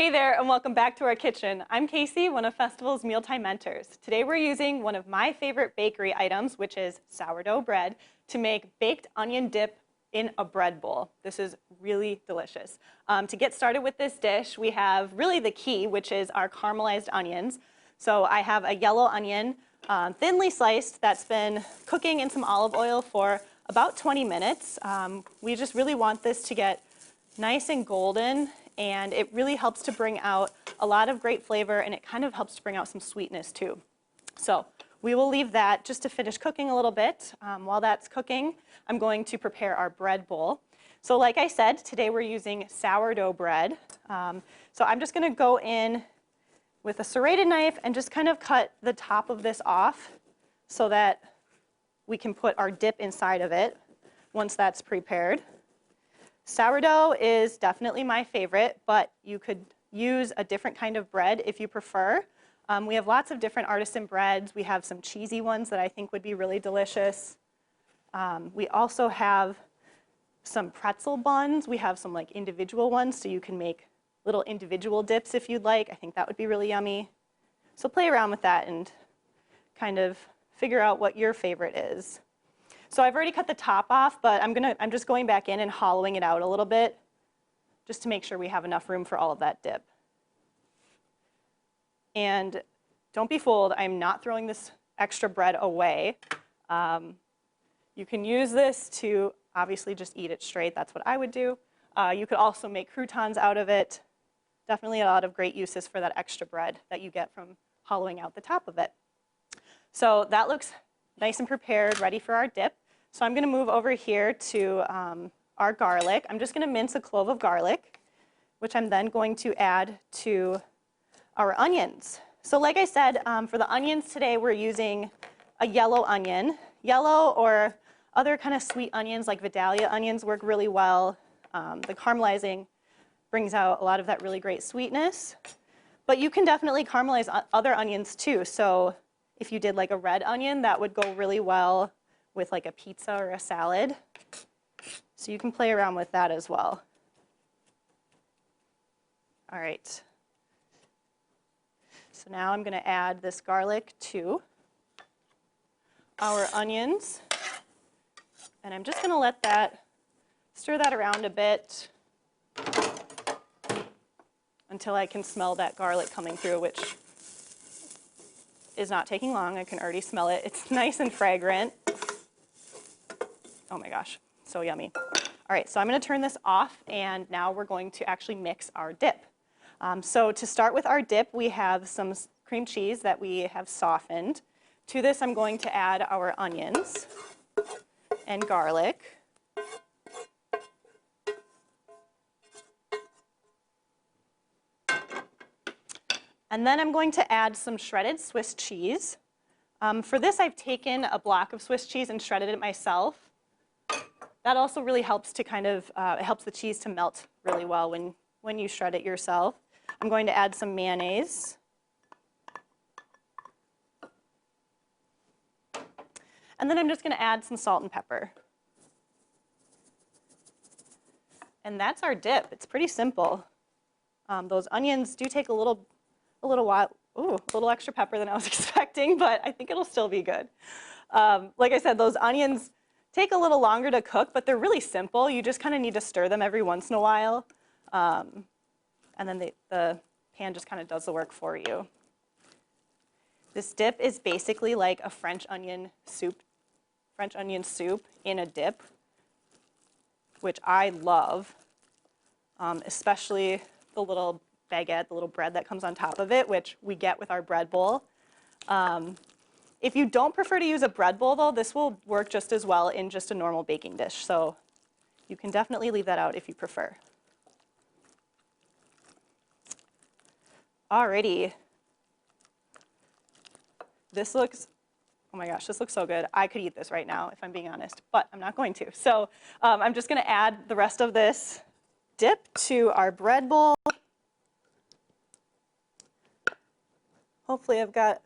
Hey there, and welcome back to our kitchen. I'm Casey, one of Festival's Mealtime Mentors. Today we're using one of my favorite bakery items, which is sourdough bread, to make baked onion dip in a bread bowl. This is really delicious. To get started with this dish, we have really the key, which is our caramelized onions. So I have a yellow onion, thinly sliced, that's been cooking in some olive oil for about 20 minutes. We just really want this to get nice and golden, and it really helps to bring out a lot of great flavor, and it kind of helps to bring out some sweetness too. So we will leave that just to finish cooking a little bit. While that's cooking, I'm going to prepare our bread bowl. So like I said, today we're using sourdough bread. So I'm just gonna go in with a serrated knife and just kind of cut the top of this off so that we can put our dip inside of it once that's prepared. Sourdough is definitely my favorite, but you could use a different kind of bread if you prefer. We have lots of different artisan breads. We have some cheesy ones that I think would be really delicious. We also have some pretzel buns. We have some like individual ones, so you can make little individual dips if you'd like. I think that would be really yummy. So play around with that and kind of figure out what your favorite is. So I've already cut the top off, but I'm just going back in and hollowing it out a little bit just to make sure we have enough room for all of that dip. And don't be fooled, I'm not throwing this extra bread away. You can use this to obviously just eat it straight. That's what I would do. You could also make croutons out of it. Definitely a lot of great uses for that extra bread that you get from hollowing out the top of it. So that looks nice and prepared, ready for our dip. So I'm going to move over here to our garlic. I'm just going to mince a clove of garlic, which I'm then going to add to our onions. So like I said, for the onions today, we're using a yellow onion. Yellow or other kind of sweet onions like Vidalia onions work really well. The caramelizing brings out a lot of that really great sweetness. But you can definitely caramelize other onions too. So if you did like a red onion, that would go really well with like a pizza or a salad. So you can play around with that as well. All right. So now I'm going to add this garlic to our onions. And I'm just going to let that, stir that around a bit until I can smell that garlic coming through, which is not taking long. I can already smell it. It's nice and fragrant. Oh my gosh, so yummy. All right, so I'm going to turn this off, and now we're going to actually mix our dip. So to start with our dip, we have some cream cheese that we have softened. To this, I'm going to add our onions and garlic. And then I'm going to add some shredded Swiss cheese. For this, I've taken a block of Swiss cheese and shredded it myself. That also really helps to kind of, it helps the cheese to melt really well when you shred it yourself. I'm going to add some mayonnaise. And then I'm just going to add some salt and pepper. And that's our dip. It's pretty simple. Those onions do take a little while. Ooh, a little extra pepper than I was expecting, but I think it'll still be good. Like I said, those onions take a little longer to cook, but they're really simple. You just kind of need to stir them every once in a while. And then the pan just kind of does the work for you. This dip is basically like a French onion soup in a dip, which I love, especially the little baguette, the little bread that comes on top of it, which we get with our bread bowl. If you don't prefer to use a bread bowl, though, this will work just as well in just a normal baking dish. So you can definitely leave that out if you prefer. Alrighty. This looks, oh my gosh, this looks so good. I could eat this right now if I'm being honest, but I'm not going to. So I'm just going to add the rest of this dip to our bread bowl. Hopefully I've got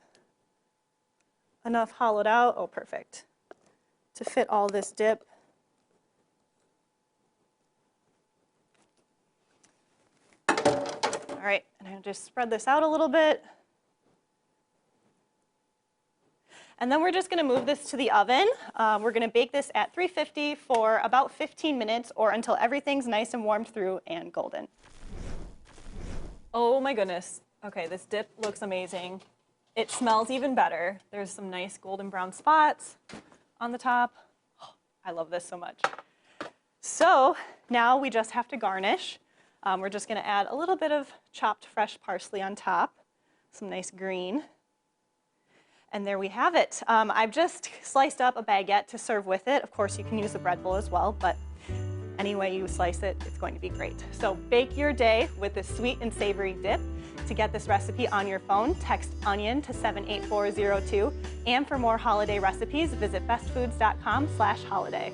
enough hollowed out, oh perfect, to fit all this dip. All right, and I just spread this out a little bit. And then we're just gonna move this to the oven. We're gonna bake this at 350 for about 15 minutes or until everything's nice and warmed through and golden. Oh my goodness. Okay, this dip looks amazing. It smells even better. There's some nice golden brown spots on the top. Oh, I love this so much. So now we just have to garnish. We're just gonna add a little bit of chopped fresh parsley on top, some nice green. And there we have it. I've just sliced up a baguette to serve with it. Of course, you can use a bread bowl as well, but any way you slice it, it's going to be great. So bake your day with this sweet and savory dip. To get this recipe on your phone, text ONION to 78402. And for more holiday recipes, visit bestfoods.com/holiday.